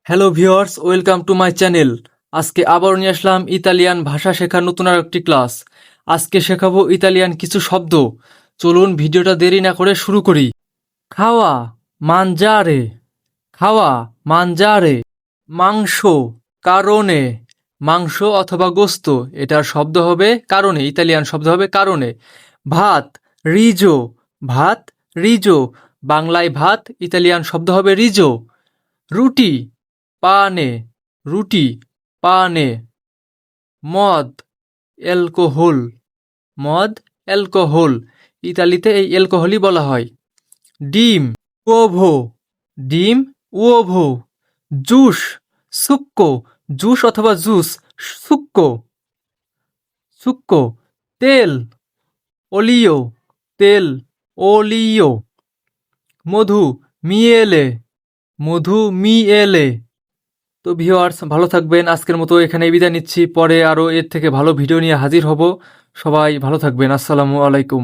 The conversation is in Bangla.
Hello viewers, welcome to my channel. আজকে আবার নিয়ে আসলাম ইতালিয়ান ভাষা শেখার নতুন আর একটি ক্লাস। আজকে শেখাবো ইতালিয়ান কিছু শব্দ। চলুন ভিডিওটা দেরি না করে শুরু করি। খাওয়া, মানজারে। খাওয়া, মানজারে। মাংস, কারণে। মাংস অথবা গোস্ত, এটার শব্দ হবে কারণে, ইতালিয়ান শব্দ হবে কারণে। ভাত, রিজো। ভাত, রিজো। বাংলায় ভাত, ইতালিয়ান শব্দ হবে রিজো। রুটি, পানে। রুটি, পানে। মদ, অ্যালকোহল। মদ, অ্যালকোহল। ইতালিতে এই অ্যালকোহলই বলা হয়। ডিম, উওভো। ডিম, উওভো। জুস, সুক্কো। জুস অথবা জুস, সুক্কো। সুক্কো। তেল, অলিও। তেল, অলিও। মধু, মিয়েলে। মধু, মিয়েলে। তো ভিউয়ার্স, ভালো থাকবেন। আজকের মতো এখানে বিদায় নিচ্ছি। পরে আরও এর থেকে ভালো ভিডিও নিয়ে হাজির হব। সবাই ভালো থাকবেন। আসসালামু আলাইকুম।